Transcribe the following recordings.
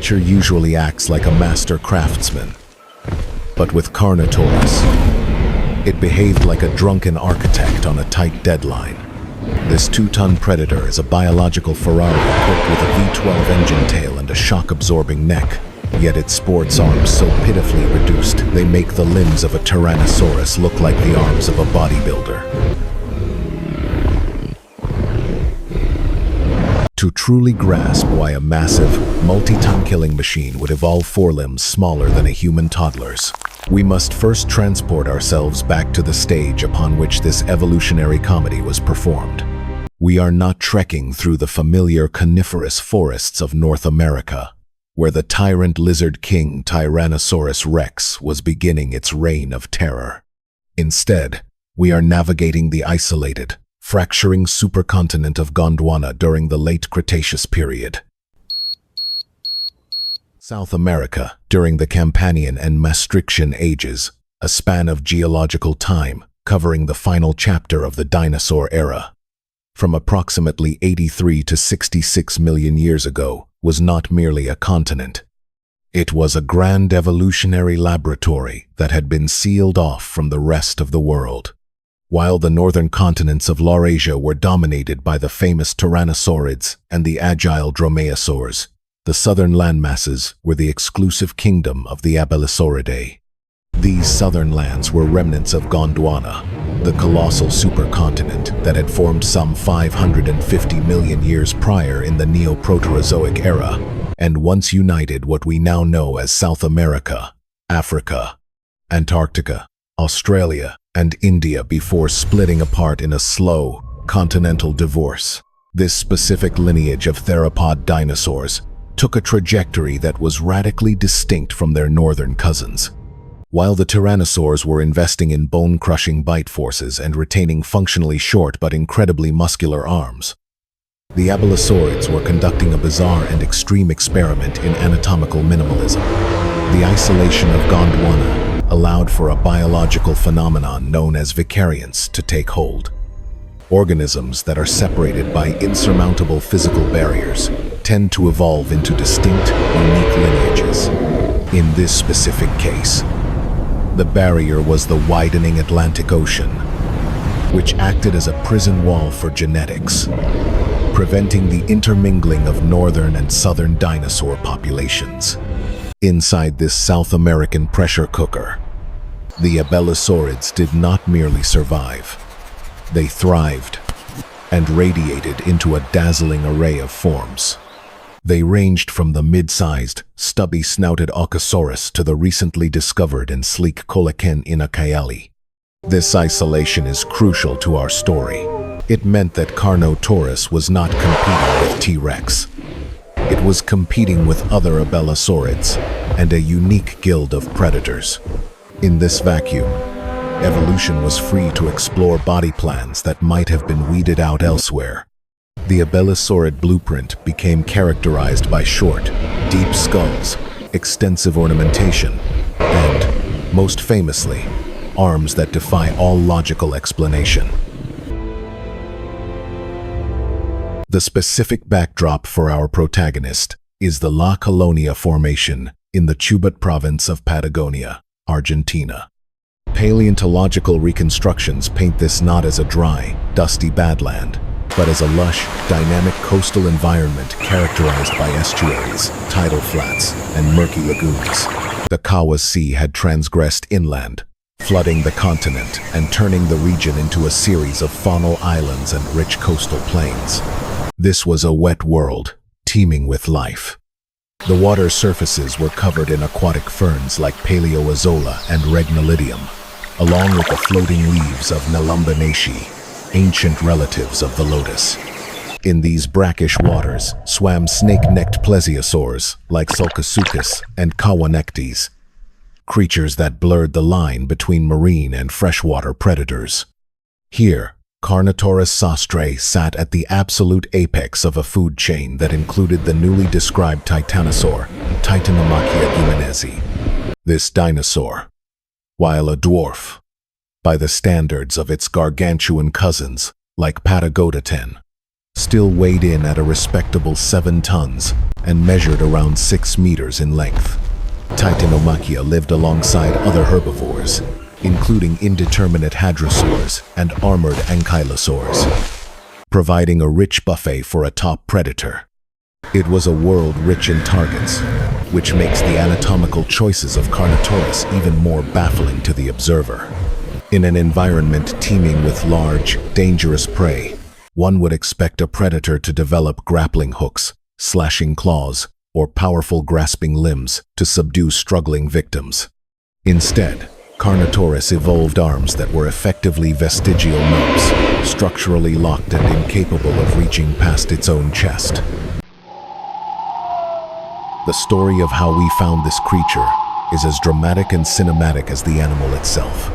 creature usually acts like a master craftsman. But with Carnotaurus, it behaved like a drunken architect on a tight deadline. This 2-ton predator is a biological Ferrari equipped with a V12 engine tail and a shock-absorbing neck, yet it sports arms so pitifully reduced they make the limbs of a Tyrannosaurus look like the arms of a bodybuilder. To truly grasp why a massive, multi-ton killing machine would evolve forelimbs smaller than a human toddler's, we must first transport ourselves back to the stage upon which this evolutionary comedy was performed. We are not trekking through the familiar coniferous forests of North America, where the tyrant lizard king Tyrannosaurus rex was beginning its reign of terror. Instead, we are navigating the isolated, fracturing supercontinent of Gondwana during the late Cretaceous period. South America, during the Campanian and Maastrichtian ages, a span of geological time covering the final chapter of the dinosaur era, from approximately 83 to 66 million years ago, was not merely a continent. It was a grand evolutionary laboratory that had been sealed off from the rest of the world. While the northern continents of Laurasia were dominated by the famous Tyrannosaurids and the agile dromaeosaurs, the southern landmasses were the exclusive kingdom of the Abelisauridae. These southern lands were remnants of Gondwana, the colossal supercontinent that had formed some 550 million years prior in the Neoproterozoic era, and once united what we now know as South America, Africa, Antarctica, Australia, and India before splitting apart in a slow, continental divorce. This specific lineage of theropod dinosaurs took a trajectory that was radically distinct from their northern cousins. While the tyrannosaurs were investing in bone-crushing bite forces and retaining functionally short but incredibly muscular arms, the abelisaurids were conducting a bizarre and extreme experiment in anatomical minimalism. The isolation of Gondwana allowed for a biological phenomenon known as vicariance to take hold. Organisms that are separated by insurmountable physical barriers tend to evolve into distinct, unique lineages. In this specific case, the barrier was the widening Atlantic Ocean, which acted as a prison wall for genetics, preventing the intermingling of northern and southern dinosaur populations. Inside this South American pressure cooker, the abelisaurids did not merely survive. They thrived and radiated into a dazzling array of forms. They ranged from the mid-sized, stubby-snouted Aucasaurus to the recently discovered and sleek Coelacanth inakayali. This isolation is crucial to our story. It meant that Carnotaurus was not competing with T-Rex. It was competing with other abelisaurids and a unique guild of predators. In this vacuum, evolution was free to explore body plans that might have been weeded out elsewhere. The abelisaurid blueprint became characterized by short, deep skulls, extensive ornamentation, and, most famously, arms that defy all logical explanation. The specific backdrop for our protagonist is the La Colonia Formation in the Chubut province of Patagonia, Argentina. Paleontological reconstructions paint this not as a dry, dusty badland, but as a lush, dynamic coastal environment characterized by estuaries, tidal flats, and murky lagoons. The Kawa Sea had transgressed inland, flooding the continent and turning the region into a series of faunal islands and rich coastal plains. This was a wet world, teeming with life. The water surfaces were covered in aquatic ferns like Paleoazolla and Regnolidium, along with the floating leaves of Nelumbonaceae, ancient relatives of the lotus. In these brackish waters swam snake-necked plesiosaurs like Sulcosuchus and Kawanectes, creatures that blurred the line between marine and freshwater predators. Here, Carnotaurus sastrae sat at the absolute apex of a food chain that included the newly described titanosaur, Titanomachia jimenezi. This dinosaur, while a dwarf, by the standards of its gargantuan cousins, like Patagodaten, still weighed in at a respectable 7 tons and measured around 6 meters in length. Titanomachia lived alongside other herbivores, including indeterminate hadrosaurs and armored ankylosaurs, providing a rich buffet for a top predator. It was a world rich in targets, which makes the anatomical choices of Carnotaurus even more baffling to the observer. In an environment teeming with large, dangerous prey, one would expect a predator to develop grappling hooks, slashing claws, or powerful grasping limbs to subdue struggling victims. Instead, Carnotaurus evolved arms that were effectively vestigial nubs, structurally locked and incapable of reaching past its own chest. The story of how we found this creature is as dramatic and cinematic as the animal itself.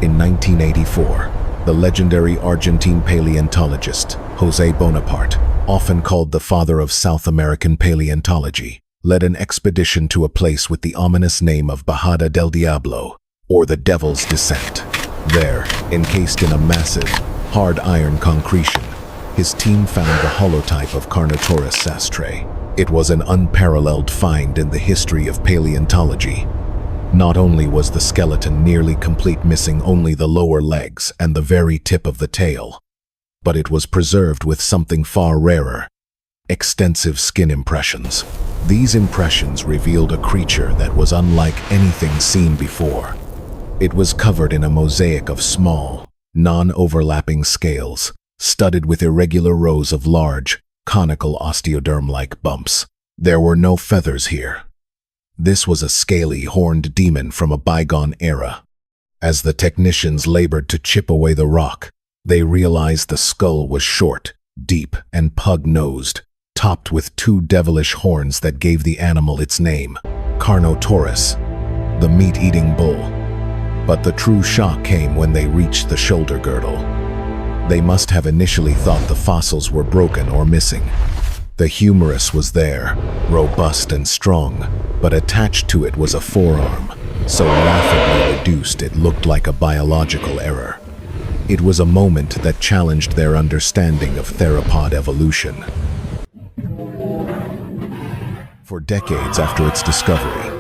In 1984, the legendary Argentine paleontologist José Bonaparte, often called the father of South American paleontology, led an expedition to a place with the ominous name of Bajada del Diablo, or the Devil's Descent. There, encased in a massive, hard iron concretion, his team found the holotype of Carnotaurus sastre. It was an unparalleled find in the history of paleontology. Not only was the skeleton nearly complete, missing only the lower legs and the very tip of the tail, but it was preserved with something far rarer: extensive skin impressions. These impressions revealed a creature that was unlike anything seen before. It was covered in a mosaic of small, non-overlapping scales, studded with irregular rows of large, conical osteoderm-like bumps. There were no feathers here. This was a scaly, horned demon from a bygone era. As the technicians labored to chip away the rock, they realized the skull was short, deep, and pug-nosed, topped with 2 devilish horns that gave the animal its name, Carnotaurus, the meat-eating bull. But the true shock came when they reached the shoulder girdle. They must have initially thought the fossils were broken or missing. The humerus was there, robust and strong, but attached to it was a forearm, so laughably reduced it looked like a biological error. It was a moment that challenged their understanding of theropod evolution. For decades after its discovery,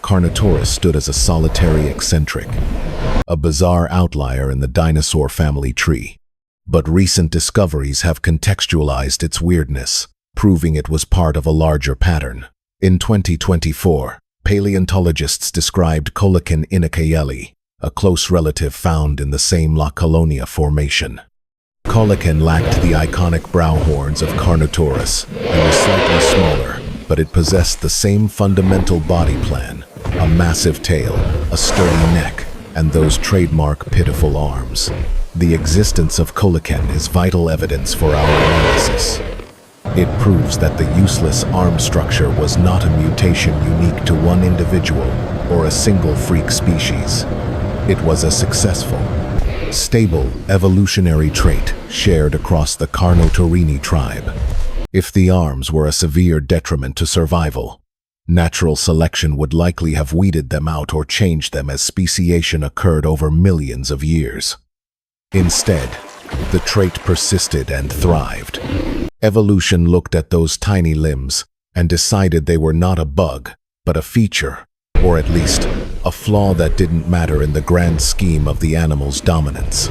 Carnotaurus stood as a solitary eccentric, a bizarre outlier in the dinosaur family tree. But recent discoveries have contextualized its weirdness, proving it was part of a larger pattern. In 2024, paleontologists described Coelacanth inukayeli, a close relative found in the same La Colonia formation. Coelacanth lacked the iconic brow horns of Carnotaurus and was slightly smaller, but it possessed the same fundamental body plan: a massive tail, a sturdy neck, and those trademark pitiful arms. The existence of Coelacanth is vital evidence for our analysis. It proves that the useless arm structure was not a mutation unique to one individual or a single freak species. It was a successful, stable evolutionary trait shared across the Carnotaurini tribe. If the arms were a severe detriment to survival, natural selection would likely have weeded them out or changed them as speciation occurred over millions of years. Instead, the trait persisted and thrived. Evolution looked at those tiny limbs and decided they were not a bug, but a feature, or at least a flaw that didn't matter in the grand scheme of the animal's dominance.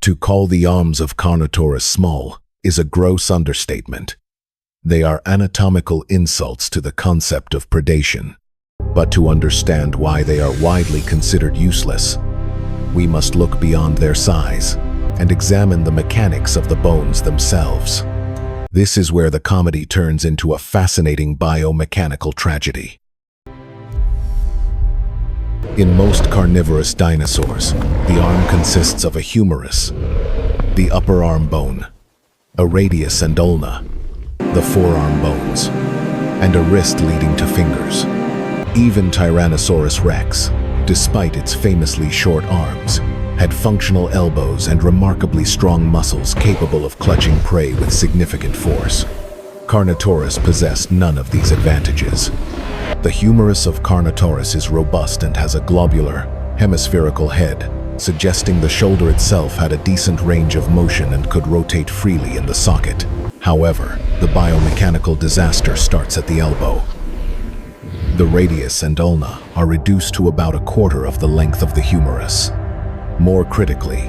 To call the arms of Carnotaurus small is a gross understatement. They are anatomical insults to the concept of predation. But to understand why they are widely considered useless, we must look beyond their size and examine the mechanics of the bones themselves. This is where the comedy turns into a fascinating biomechanical tragedy. In most carnivorous dinosaurs, the arm consists of a humerus, the upper arm bone, a radius and ulna, the forearm bones, and a wrist leading to fingers. Even Tyrannosaurus rex, despite its famously short arms, had functional elbows and remarkably strong muscles capable of clutching prey with significant force. Carnotaurus possessed none of these advantages. The humerus of Carnotaurus is robust and has a globular, hemispherical head, suggesting the shoulder itself had a decent range of motion and could rotate freely in the socket. However, the biomechanical disaster starts at the elbow. The radius and ulna are reduced to about a quarter of the length of the humerus. More critically,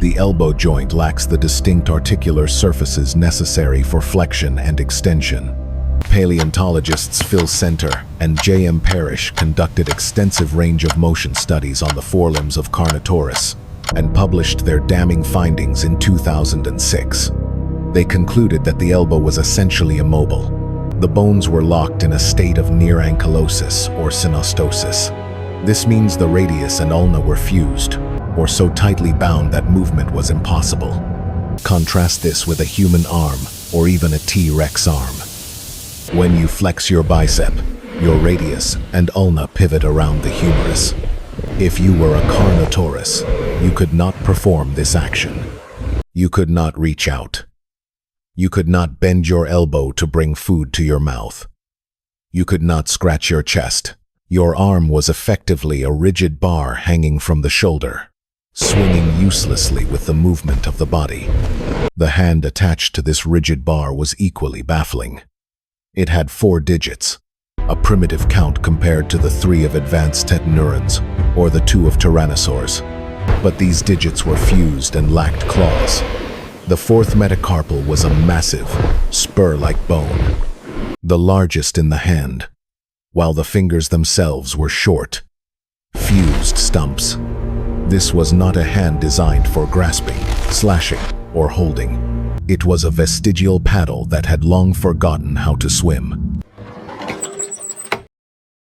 the elbow joint lacks the distinct articular surfaces necessary for flexion and extension. Paleontologists Phil Center and J.M. Parrish conducted extensive range of motion studies on the forelimbs of Carnotaurus and published their damning findings in 2006. They concluded that the elbow was essentially immobile. The bones were locked in a state of near ankylosis or synostosis. This means the radius and ulna were fused, or so tightly bound that movement was impossible. Contrast this with a human arm, or even a T-Rex arm. When you flex your bicep, your radius and ulna pivot around the humerus. If you were a Carnotaurus, you could not perform this action. You could not reach out. You could not bend your elbow to bring food to your mouth. You could not scratch your chest. Your arm was effectively a rigid bar hanging from the shoulder, swinging uselessly with the movement of the body. The hand attached to this rigid bar was equally baffling. It had 4 digits, a primitive count compared to the 3 of advanced tetanurans or the 2 of tyrannosaurs. But these digits were fused and lacked claws. The 4th metacarpal was a massive, spur-like bone, the largest in the hand, while the fingers themselves were short, fused stumps. This was not a hand designed for grasping, slashing, or holding. It was a vestigial paddle that had long forgotten how to swim.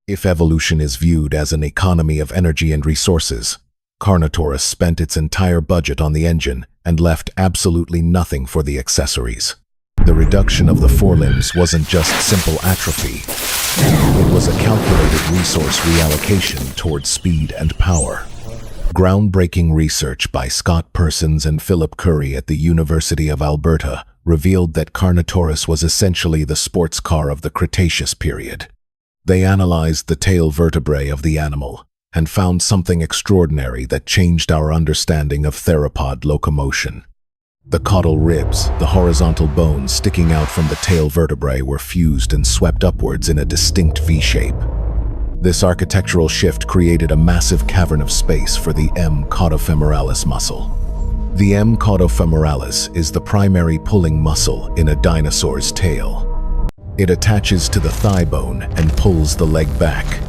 If evolution is viewed as an economy of energy and resources, Carnotaurus spent its entire budget on the engine and left absolutely nothing for the accessories. The reduction of the forelimbs wasn't just simple atrophy. It was a calculated resource reallocation towards speed and power. Groundbreaking research by Scott Persons and Philip Curry at the University of Alberta revealed that Carnotaurus was essentially the sports car of the Cretaceous period. They analyzed the tail vertebrae of the animal and found something extraordinary that changed our understanding of theropod locomotion. The caudal ribs, the horizontal bones sticking out from the tail vertebrae, were fused and swept upwards in a distinct V-shape. This architectural shift created a massive cavern of space for the M. caudofemoralis muscle. The M. caudofemoralis is the primary pulling muscle in a dinosaur's tail. It attaches to the thigh bone and pulls the leg back,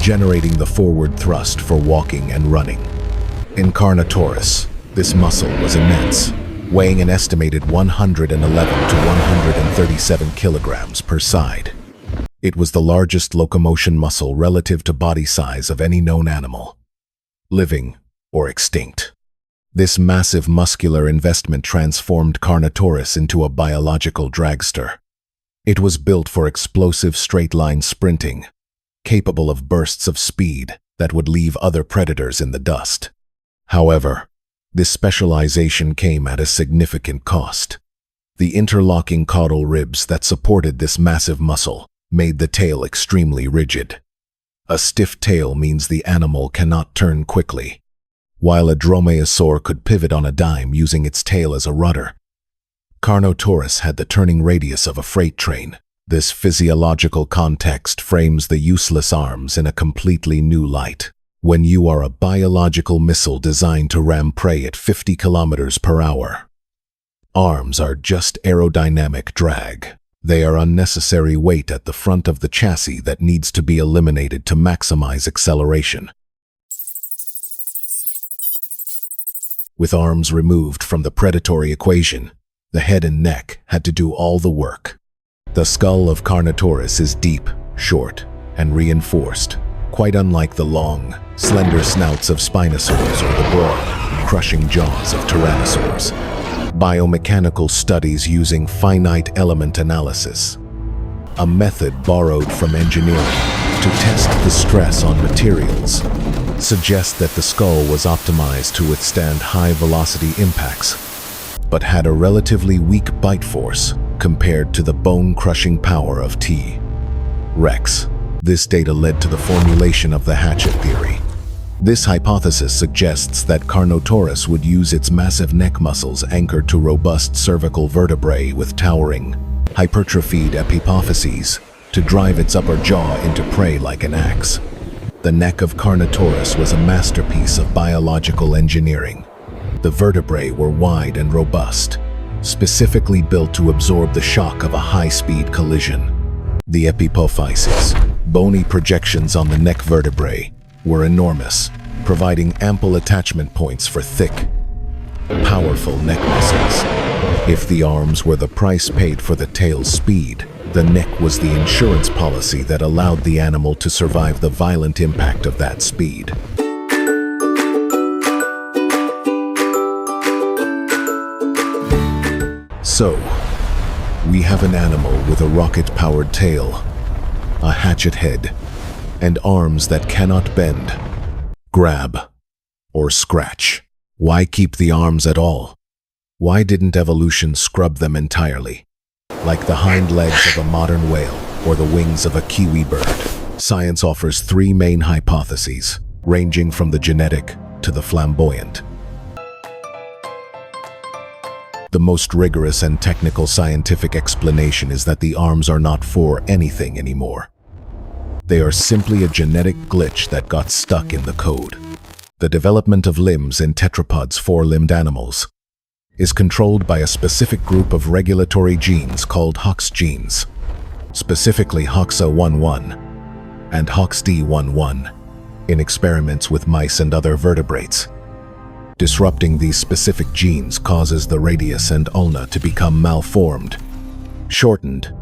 generating the forward thrust for walking and running. In Carnotaurus, this muscle was immense, weighing an estimated 111 to 137 kilograms per side. It was the largest locomotion muscle relative to body size of any known animal, living or extinct. This massive muscular investment transformed Carnotaurus into a biological dragster. It was built for explosive straight-line sprinting, capable of bursts of speed that would leave other predators in the dust. However, this specialization came at a significant cost. The interlocking caudal ribs that supported this massive muscle made the tail extremely rigid. A stiff tail means the animal cannot turn quickly. While a dromaeosaur could pivot on a dime using its tail as a rudder, Carnotaurus had the turning radius of a freight train. This physiological context frames the useless arms in a completely new light. When you are a biological missile designed to ram prey at 50 kilometers per hour, arms are just aerodynamic drag. They are unnecessary weight at the front of the chassis that needs to be eliminated to maximize acceleration. With arms removed from the predatory equation, the head and neck had to do all the work. The skull of Carnotaurus is deep, short, and reinforced, quite unlike the long, slender snouts of Spinosaurs or the broad, crushing jaws of Tyrannosaurs. Biomechanical studies using finite element analysis, a method borrowed from engineering to test the stress on materials, suggest that the skull was optimized to withstand high-velocity impacts, but had a relatively weak bite force compared to the bone-crushing power of T. Rex. This data led to the formulation of the hatchet theory. This hypothesis suggests that Carnotaurus would use its massive neck muscles anchored to robust cervical vertebrae with towering, hypertrophied epipophyses to drive its upper jaw into prey like an axe. The neck of Carnotaurus was a masterpiece of biological engineering. The vertebrae were wide and robust, specifically built to absorb the shock of a high-speed collision. The epipophyses, bony projections on the neck vertebrae, were enormous, providing ample attachment points for thick, powerful neck muscles. If the arms were the price paid for the tail's speed, the neck was the insurance policy that allowed the animal to survive the violent impact of that speed. So, we have an animal with a rocket-powered tail, a hatchet head, and arms that cannot bend, grab, or scratch. Why keep the arms at all? Why didn't evolution scrub them entirely? Like the hind legs of a modern whale or the wings of a kiwi bird. Science offers three main hypotheses, ranging from the genetic to the flamboyant. The most rigorous and technical scientific explanation is that the arms are not for anything anymore. They are simply a genetic glitch that got stuck in the code. The development of limbs in tetrapods, four-limbed animals, is controlled by a specific group of regulatory genes called HOX genes, specifically HOXA11 and HOXD11, in experiments with mice and other vertebrates. Disrupting these specific genes causes the radius and ulna to become malformed, shortened,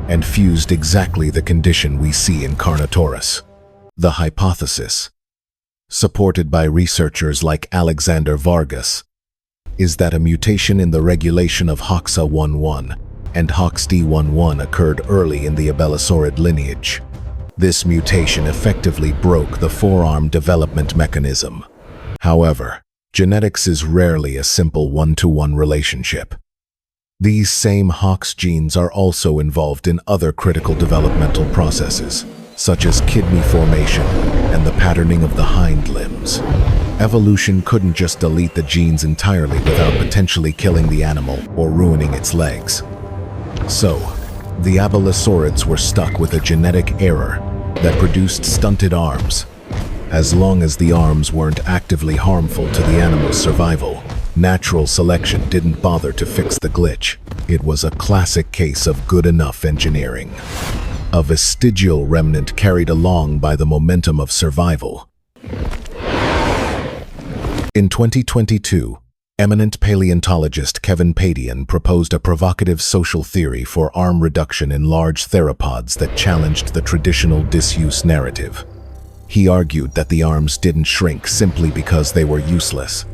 and fused exactly the condition we see in Carnotaurus. The hypothesis, supported by researchers like Alexander Vargas, is that a mutation in the regulation of HOXA11 and HOXD11 occurred early in the abelosaurid lineage. This mutation effectively broke the forearm development mechanism. However, genetics is rarely a simple one-to-one relationship. These same HOX genes are also involved in other critical developmental processes, such as kidney formation and the patterning of the hind limbs. Evolution couldn't just delete the genes entirely without potentially killing the animal or ruining its legs. So, the abelosaurids were stuck with a genetic error that produced stunted arms. As long as the arms weren't actively harmful to the animal's survival, natural selection didn't bother to fix the glitch. It was a classic case of good enough engineering. A vestigial remnant carried along by the momentum of survival. In 2022, eminent paleontologist Kevin Padian proposed a provocative social theory for arm reduction in large theropods that challenged the traditional disuse narrative. He argued that the arms didn't shrink simply because they were useless,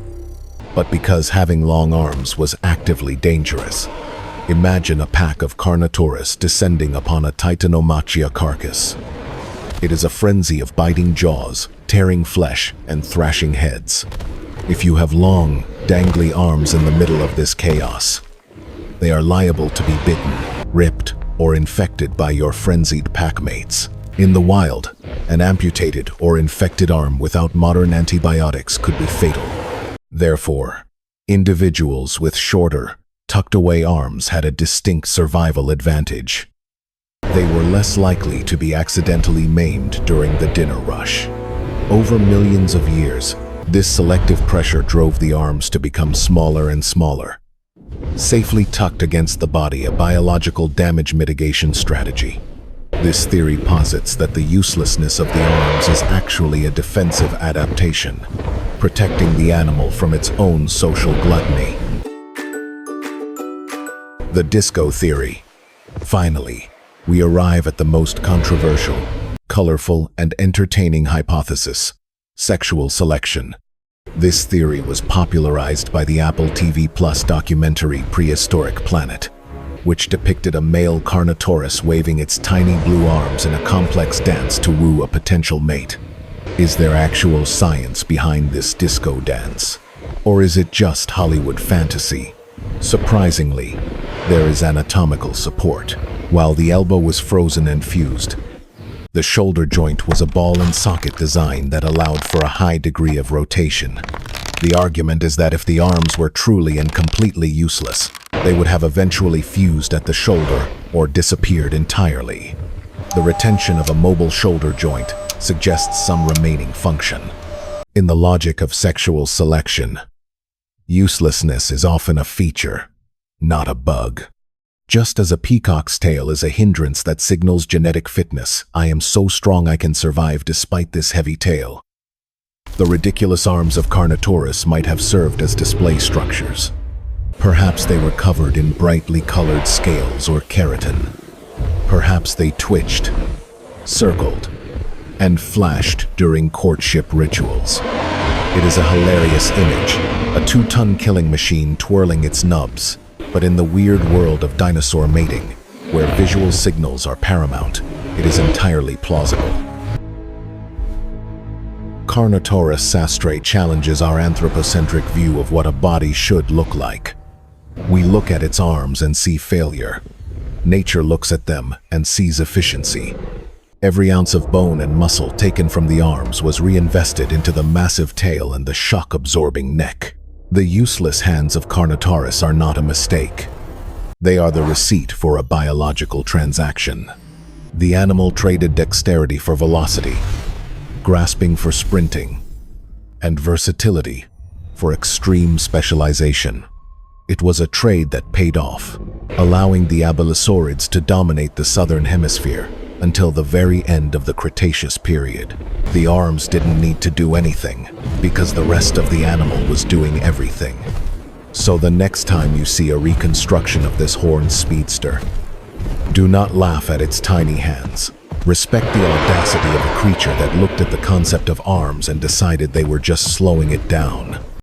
but because having long arms was actively dangerous. Imagine a pack of Carnotaurus descending upon a Titanomachia carcass. It is a frenzy of biting jaws, tearing flesh, and thrashing heads. If you have long, dangly arms in the middle of this chaos, they are liable to be bitten, ripped, or infected by your frenzied packmates. In the wild, an amputated or infected arm without modern antibiotics could be fatal. Therefore, individuals with shorter, tucked-away arms had a distinct survival advantage. They were less likely to be accidentally maimed during the dinner rush. Over millions of years, this selective pressure drove the arms to become smaller and smaller, safely tucked against the body, a biological damage mitigation strategy. This theory posits that the uselessness of the arms is actually a defensive adaptation, protecting the animal from its own social gluttony. The disco theory. Finally, we arrive at the most controversial, colorful, and entertaining hypothesis: sexual selection. This theory was popularized by the Apple TV Plus documentary Prehistoric Planet, which depicted a male Carnotaurus waving its tiny blue arms in a complex dance to woo a potential mate. Is there actual science behind this disco dance? Or is it just Hollywood fantasy? Surprisingly, there is anatomical support. While the elbow was frozen and fused, The shoulder joint was a ball and socket design that allowed for a high degree of rotation. The argument is that if the arms were truly and completely useless, they would have eventually fused at the shoulder or disappeared entirely. The retention of a mobile shoulder joint suggests some remaining function. In the logic of sexual selection, uselessness is often a feature, not a bug. Just as a peacock's tail is a hindrance that signals genetic fitness, I am so strong I can survive despite this heavy tail. The ridiculous arms of Carnotaurus might have served as display structures. Perhaps they were covered in brightly colored scales or keratin. Perhaps they twitched, circled, and flashed during courtship rituals. It is a hilarious image, a 2-ton killing machine twirling its nubs, but in the weird world of dinosaur mating, where visual signals are paramount, it is entirely plausible. Carnotaurus sastrae challenges our anthropocentric view of what a body should look like. We look at its arms and see failure. Nature looks at them and sees efficiency. Every ounce of bone and muscle taken from the arms was reinvested into the massive tail and the shock-absorbing neck. The useless hands of Carnotaurus are not a mistake. They are the receipt for a biological transaction. The animal traded dexterity for velocity, grasping for sprinting, and versatility for extreme specialization. It was a trade that paid off, allowing the abelisaurids to dominate the southern hemisphere until the very end of the Cretaceous period. The arms didn't need to do anything because the rest of the animal was doing everything. So the next time you see a reconstruction of this horned speedster, do not laugh at its tiny hands. Respect the audacity of a creature that looked at the concept of arms and decided they were just slowing it down.